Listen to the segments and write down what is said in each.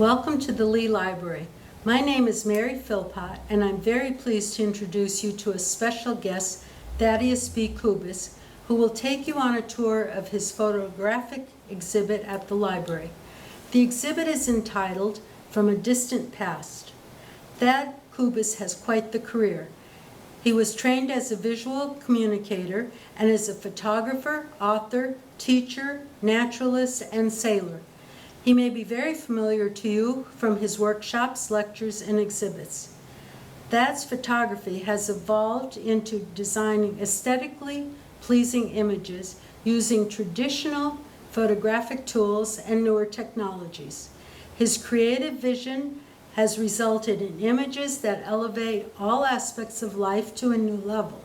Welcome to the Lee Library. My name is Mary Philpott, and I'm very pleased to introduce you to a special guest, Thaddeus B Kubis, who will take you on a tour of his photographic exhibit at the library. The exhibit is entitled From a Distant Past. Thad Kubis has quite the career. He was trained as a visual communicator and is a photographer, author, teacher, naturalist, and sailor. He may be very familiar to you from his workshops, lectures, and exhibits. Thad's photography has evolved into designing aesthetically pleasing images using traditional photographic tools and newer technologies. His creative vision has resulted in images that elevate all aspects of life to a new level.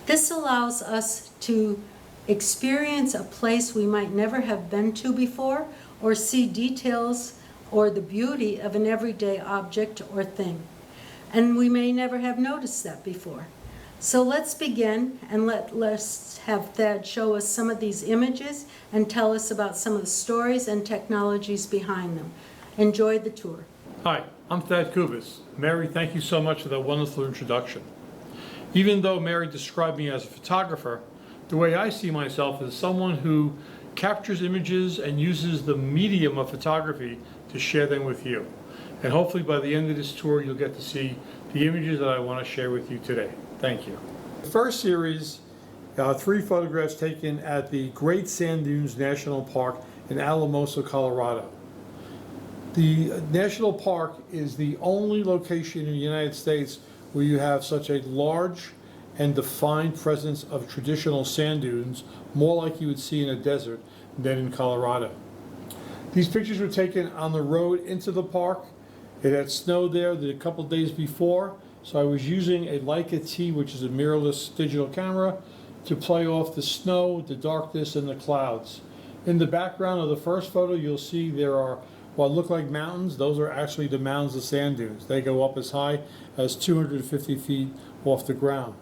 This allows us to experience a place we might never have been to before, or see details or the beauty of an everyday object or thing. And we may never have noticed that before. So let's begin, and let's have Thad show us some of these images and tell us about some of the stories and technologies behind them. Enjoy the tour. Hi, I'm Thad Kubis. Mary, thank you so much for that wonderful introduction. Even though Mary described me as a photographer, the way I see myself is someone who captures images and uses the medium of photography to share them with you. And hopefully by the end of this tour, you'll get to see the images that I want to share with you today. Thank you. The first series, 3 photographs taken at the Great Sand Dunes National Park in Alamosa, Colorado. The National Park is the only location in the United States where you have such a large and defined presence of traditional sand dunes, more like you would see in a desert than in Colorado. These pictures were taken on the road into the park. It had snowed there a couple days before, so I was using a Leica T, which is a mirrorless digital camera, to play off the snow, the darkness, and the clouds. In the background of the first photo, you'll see there are what look like mountains. Those are actually the mounds of sand dunes. They go up as high as 250 feet off the ground.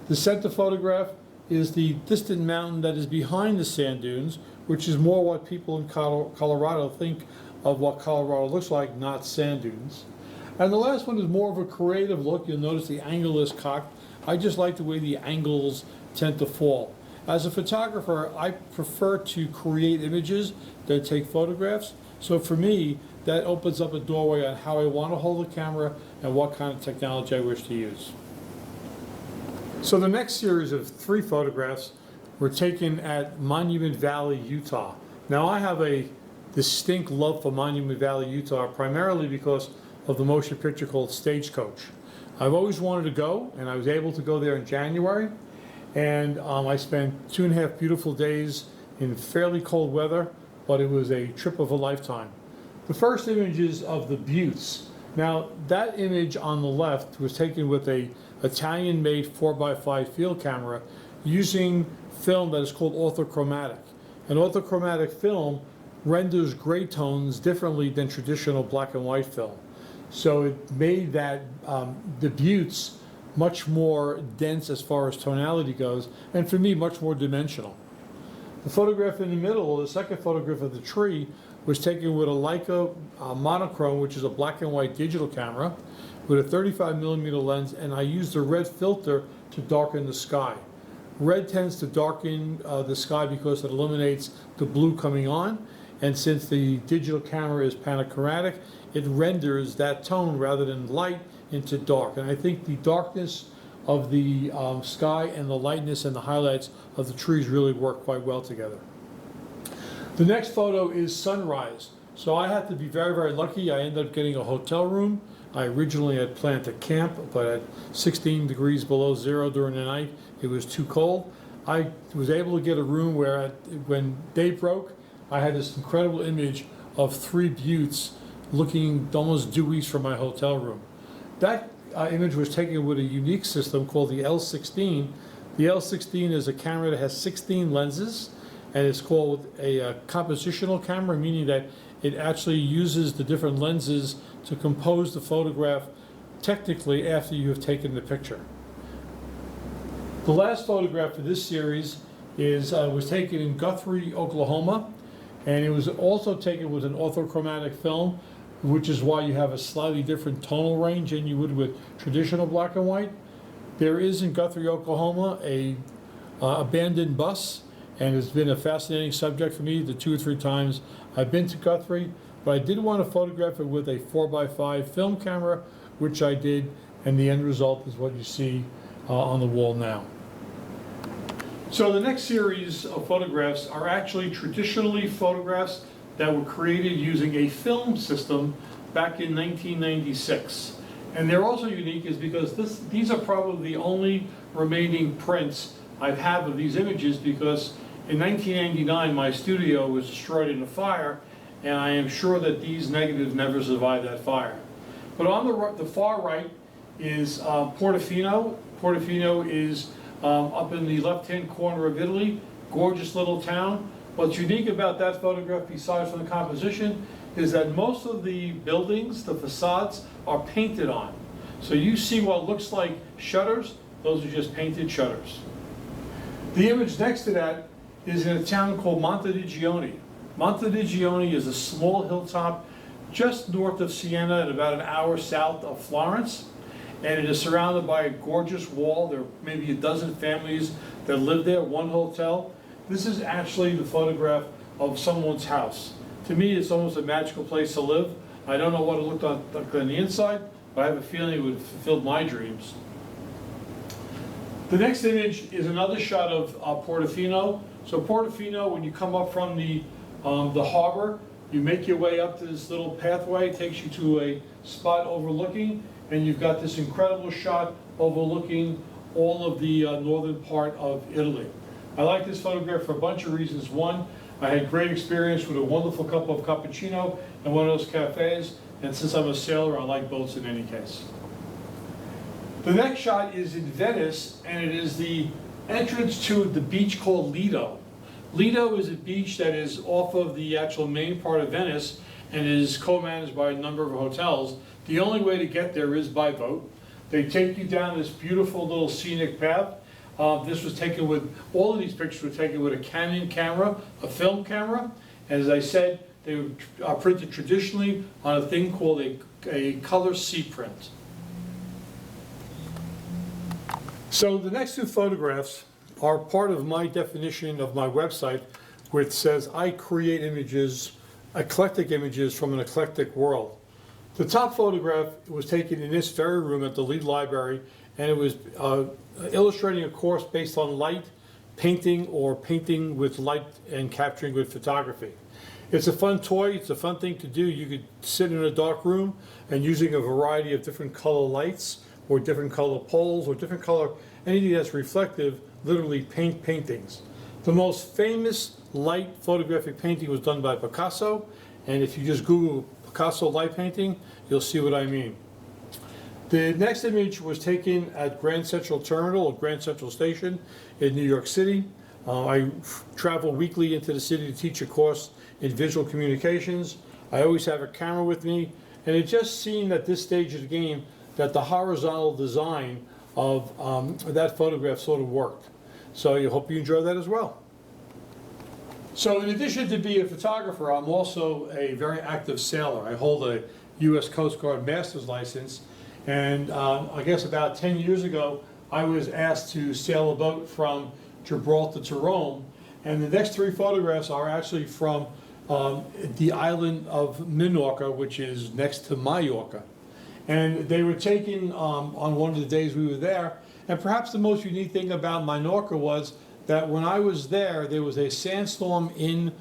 The center photograph is the distant mountain that is behind the sand dunes, which is more what people in Colorado think of what Colorado looks like, not sand dunes. And the last one is more of a creative look. You'll notice the angle is cocked. I just like the way the angles tend to fall. As a photographer, I prefer to create images than take photographs. So for me, that opens up a doorway on how I want to hold the camera and what kind of technology I wish to use. So the next series of 3 photographs were taken at Monument Valley, Utah. Now I have a distinct love for Monument Valley, Utah, primarily because of the motion picture called Stagecoach. I've always wanted to go, and I was able to go there in January. And I spent 2.5 beautiful days in fairly cold weather, but it was a trip of a lifetime. The first image is of the Buttes. Now that image on the left was taken with a Italian-made 4x5 field camera using film that is called orthochromatic. An orthochromatic film renders gray tones differently than traditional black and white film. So it made that the Buttes much more dense as far as tonality goes, and for me, much more dimensional. The photograph in the middle, the second photograph of the tree, was taken with a Leica monochrome, which is a black and white digital camera, with a 35mm lens, and I used a red filter to darken the sky. Red tends to darken the sky because it eliminates the blue coming on, and since the digital camera is panachromatic, it renders that tone rather than light into dark. And I think the darkness of the sky and the lightness and the highlights of the trees really work quite well together. The next photo is sunrise. So I had to be very, very lucky. I ended up getting a hotel room. I originally had planned to camp, but at 16 degrees below zero during the night, it was too cold. I was able to get a room where when day broke, I had this incredible image of 3 buttes looking almost due east from my hotel room. That image was taken with a unique system called the L16. The L16 is a camera that has 16 lenses, and it's called a compositional camera, meaning that it actually uses the different lenses to compose the photograph technically after you have taken the picture. The last photograph of this series was taken in Guthrie, Oklahoma, And it was also taken with an orthochromatic film, which is why you have a slightly different tonal range than you would with traditional black and white. There is in Guthrie, Oklahoma, a abandoned bus, and it's been a fascinating subject for me the 2 or 3 times I've been to Guthrie. But I did want to photograph it with a 4x5 film camera, which I did, and the end result is what you see on the wall now. So the next series of photographs are actually traditionally photographs that were created using a film system back in 1996. And they're also unique is because these are probably the only remaining prints I have of these images, because in 1999 my studio was destroyed in a fire, and I am sure that these negatives never survived that fire. But on the far right is Portofino. Portofino is up in the left-hand corner of Italy, gorgeous little town. What's unique about that photograph, besides from the composition, is that most of the buildings, the facades, are painted on. So you see what looks like shutters, those are just painted shutters. The image next to that is in a town called Montedigione. Montedigione is a small hilltop just north of Siena and about an hour south of Florence. And it is surrounded by a gorgeous wall. There are maybe a dozen families that live there, one hotel. This is actually the photograph of someone's house. To me, it's almost a magical place to live. I don't know what it looked like on the inside, but I have a feeling it would have fulfilled my dreams. The next image is another shot of Portofino. So Portofino, when you come up from the harbor, you make your way up to this little pathway, it takes you to a spot overlooking, and you've got this incredible shot overlooking all of the northern part of Italy. I like this photograph for a bunch of reasons. One, I had great experience with a wonderful cup of cappuccino in one of those cafes, and since I'm a sailor, I like boats in any case. The next shot is in Venice, and it is the entrance to the beach called Lido. Lido is a beach that is off of the actual main part of Venice and is co-managed by a number of hotels. The only way to get there is by boat. They take you down this beautiful little scenic path. This was taken with, all of these pictures were taken with a Canon camera, a film camera. As I said, they are printed traditionally on a thing called a color C print. So the next 2 photographs are part of my definition of my website, which says I create images, eclectic images from an eclectic world. The top photograph was taken in this very room at the Lee Library, and it was illustrating a course based on light, painting, or painting with light and capturing with photography. It's a fun toy, it's a fun thing to do. You could sit in a dark room and using a variety of different color lights or different color poles or different color, anything that's reflective, literally paint paintings. The most famous light photographic painting was done by Picasso, and if you just Google Picasso light painting, you'll see what I mean. The next image was taken at Grand Central Terminal or Grand Central Station in New York City. I travel weekly into the city to teach a course in visual communications. I always have a camera with me, and it just seemed at this stage of the game that the horizontal design of that photograph sort of worked. So I hope you enjoy that as well. So in addition to being a photographer, I'm also a very active sailor. I hold a U.S. Coast Guard master's license, and I guess about 10 years ago, I was asked to sail a boat from Gibraltar to Rome, and the next 3 photographs are actually from the island of Minorca, which is next to Mallorca. And they were taken on one of the days we were there, and perhaps the most unique thing about Minorca was that when I was there was a sandstorm in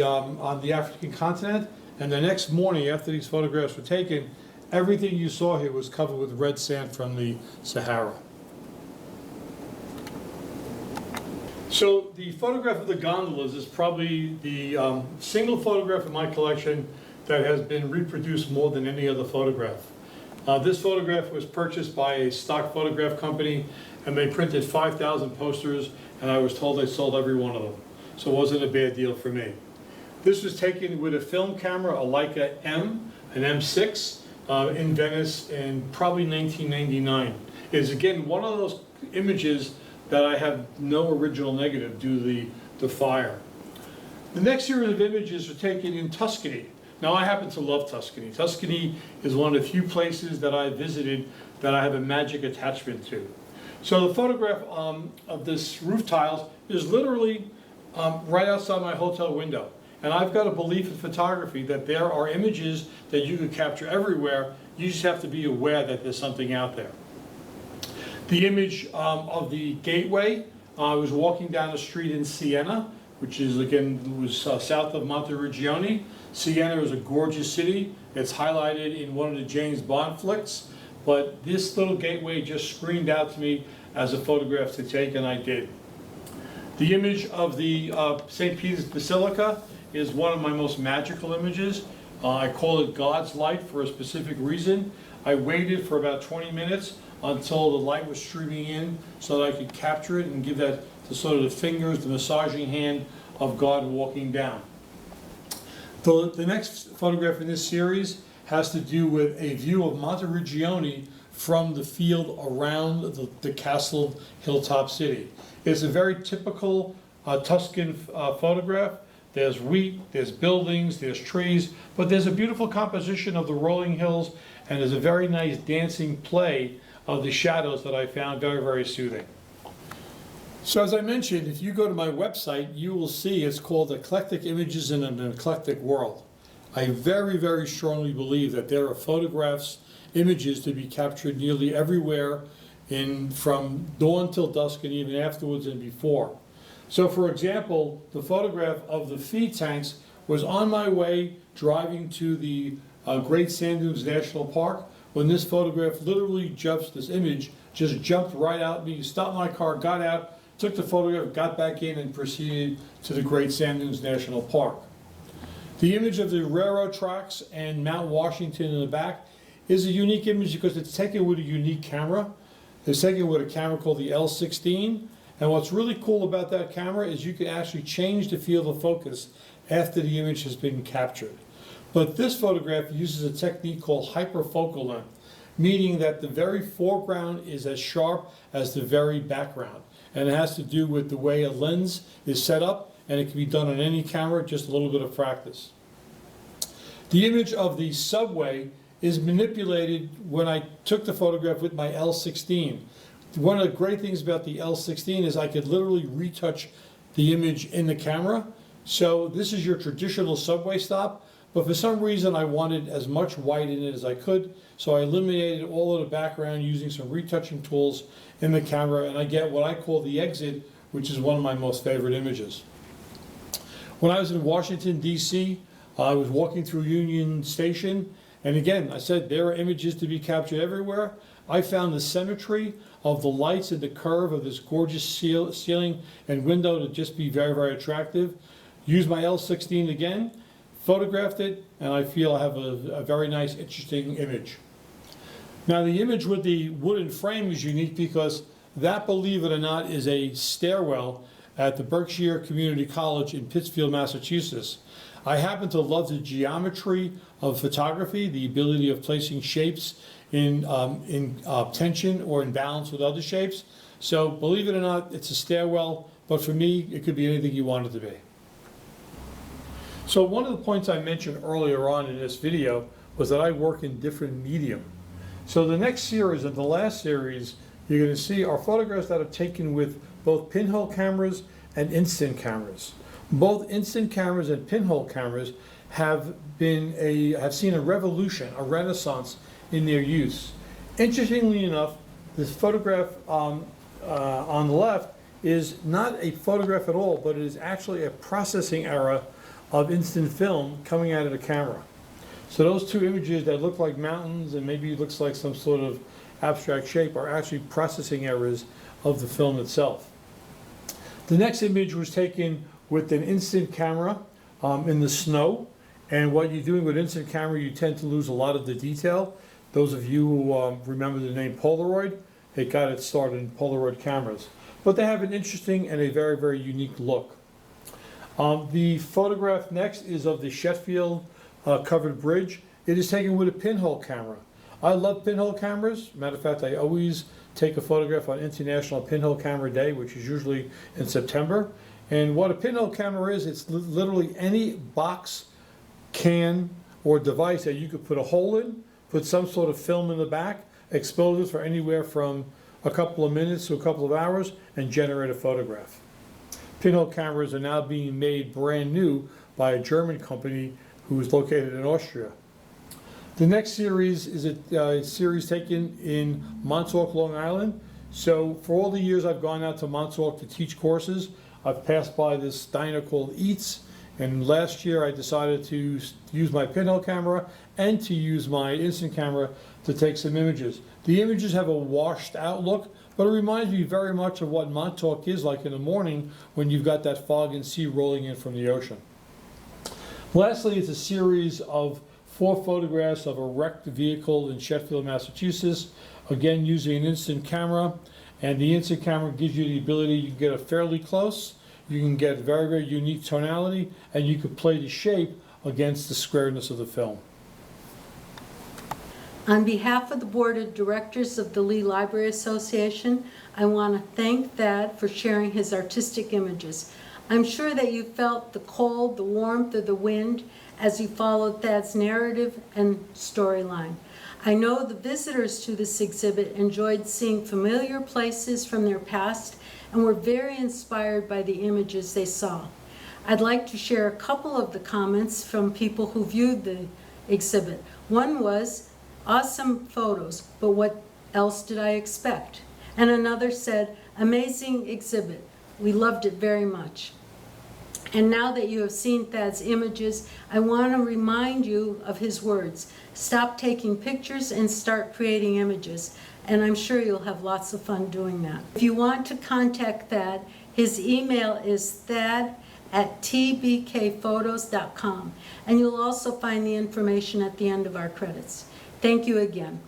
on the African continent, and the next morning after these photographs were taken, everything you saw here was covered with red sand from the Sahara. So the photograph of the gondolas is probably the single photograph in my collection that has been reproduced more than any other photograph. This photograph was purchased by a stock photograph company, and they printed 5,000 posters, and I was told they sold every one of them. So it wasn't a bad deal for me. This was taken with a film camera, a Leica M, an M6, in Venice in probably 1999. It is again one of those images that I have no original negative due to the fire. The next series of images are taken in Tuscany. Now, I happen to love Tuscany. Tuscany is one of the few places that I visited that I have a magic attachment to. So the photograph of this roof tiles is literally right outside my hotel window. And I've got a belief in photography that there are images that you can capture everywhere. You just have to be aware that there's something out there. The image of the gateway, I was walking down the street in Siena, which is, again, south of Monteriggioni. Siena is a gorgeous city. It's highlighted in one of the James Bond flicks. But this little gateway just screamed out to me as a photograph to take, and I did. The image of the St. Peter's Basilica is one of my most magical images. I call it God's light for a specific reason. I waited for about 20 minutes until the light was streaming in so that I could capture it and give that to sort of the fingers, the massaging hand of God walking down. The next photograph in this series has to do with a view of Monteriggioni from the field around the castle hilltop city. It's a very typical Tuscan photograph. There's wheat, there's buildings, there's trees, but there's a beautiful composition of the rolling hills, and there's a very nice dancing play of the shadows that I found very, very soothing. So as I mentioned, if you go to my website, you will see it's called Eclectic Images in an Eclectic World. I very, very strongly believe that there are photographs, images to be captured nearly everywhere from dawn till dusk and even afterwards and before. So for example, the photograph of the feed tanks was on my way driving to the Great Sand Dunes National Park when this photograph literally this image just jumped right out at me, stopped my car, got out, took the photograph, got back in and proceeded to the Great Sand Dunes National Park. The image of the railroad tracks and Mount Washington in the back is a unique image because it's taken with a unique camera. It's taken with a camera called the L16. And what's really cool about that camera is you can actually change the field of focus after the image has been captured. But this photograph uses a technique called hyperfocal length, meaning that the very foreground is as sharp as the very background. And it has to do with the way a lens is set up, and it can be done on any camera, just a little bit of practice. The image of the subway is manipulated when I took the photograph with my L16. One of the great things about the L16 is I could literally retouch the image in the camera. So this is your traditional subway stop, but for some reason I wanted as much white in it as I could, so I eliminated all of the background using some retouching tools in the camera, and I get what I call the exit, which is one of my most favorite images. When I was in Washington, D.C., I was walking through Union Station, and again, I said there are images to be captured everywhere. I found the symmetry of the lights and the curve of this gorgeous ceiling and window to just be very, very attractive. Used my L16 again, photographed it, and I feel I have a very nice, interesting image. Now the image with the wooden frame is unique because that, believe it or not, is a stairwell at the Berkshire Community College in Pittsfield, Massachusetts. I happen to love the geometry of photography, the ability of placing shapes in tension or in balance with other shapes. So believe it or not, it's a stairwell, but for me, it could be anything you want it to be. So one of the points I mentioned earlier on in this video was that I work in different medium. So the next series and the last series, you're going to see are photographs that are taken with both pinhole cameras and instant cameras. Both instant cameras and pinhole cameras have seen a revolution, a renaissance in their use. Interestingly enough, this photograph on the left is not a photograph at all, but it is actually a processing error of instant film coming out of the camera. So those two images that look like mountains and maybe looks like some sort of abstract shape are actually processing errors of the film itself. The next image was taken with an instant camera in the snow. And what you're doing with instant camera, you tend to lose a lot of the detail. Those of you who remember the name Polaroid, it got its start in Polaroid cameras. But they have an interesting and a very, very unique look. The photograph next is of the Sheffield covered bridge. It is taken with a pinhole camera. I love pinhole cameras. Matter of fact, I always take a photograph on International Pinhole Camera Day, which is usually in September. And what a pinhole camera is, it's literally any box, can, or device that you could put a hole in, put some sort of film in the back, expose it for anywhere from a couple of minutes to a couple of hours, and generate a photograph. Pinhole cameras are now being made brand new by a German company who is located in Austria. The next series is a series taken in Montauk, Long Island. So for all the years I've gone out to Montauk to teach courses, I've passed by this diner called Eats, and last year I decided to use my pinhole camera and to use my instant camera to take some images. The images have a washed out look, but it reminds me very much of what Montauk is like in the morning when you've got that fog and sea rolling in from the ocean. Lastly, it's a series of 4 photographs of a wrecked vehicle in Sheffield, Massachusetts, again using an instant camera. And the instant camera gives you the ability, you can get it fairly close, you can get very, very unique tonality, and you can play the shape against the squareness of the film. On behalf of the Board of Directors of the Lee Library Association, I want to thank Thad for sharing his artistic images. I'm sure that you felt the cold, the warmth of the wind as you followed Thad's narrative and storyline. I know the visitors to this exhibit enjoyed seeing familiar places from their past and were very inspired by the images they saw. I'd like to share a couple of the comments from people who viewed the exhibit. One was, "Awesome photos, but what else did I expect?" And another said, "Amazing exhibit. We loved it very much." And now that you have seen Thad's images, I want to remind you of his words. Stop taking pictures and start creating images. And I'm sure you'll have lots of fun doing that. If you want to contact Thad, his email is thad@tbkphotos.com. And you'll also find the information at the end of our credits. Thank you again.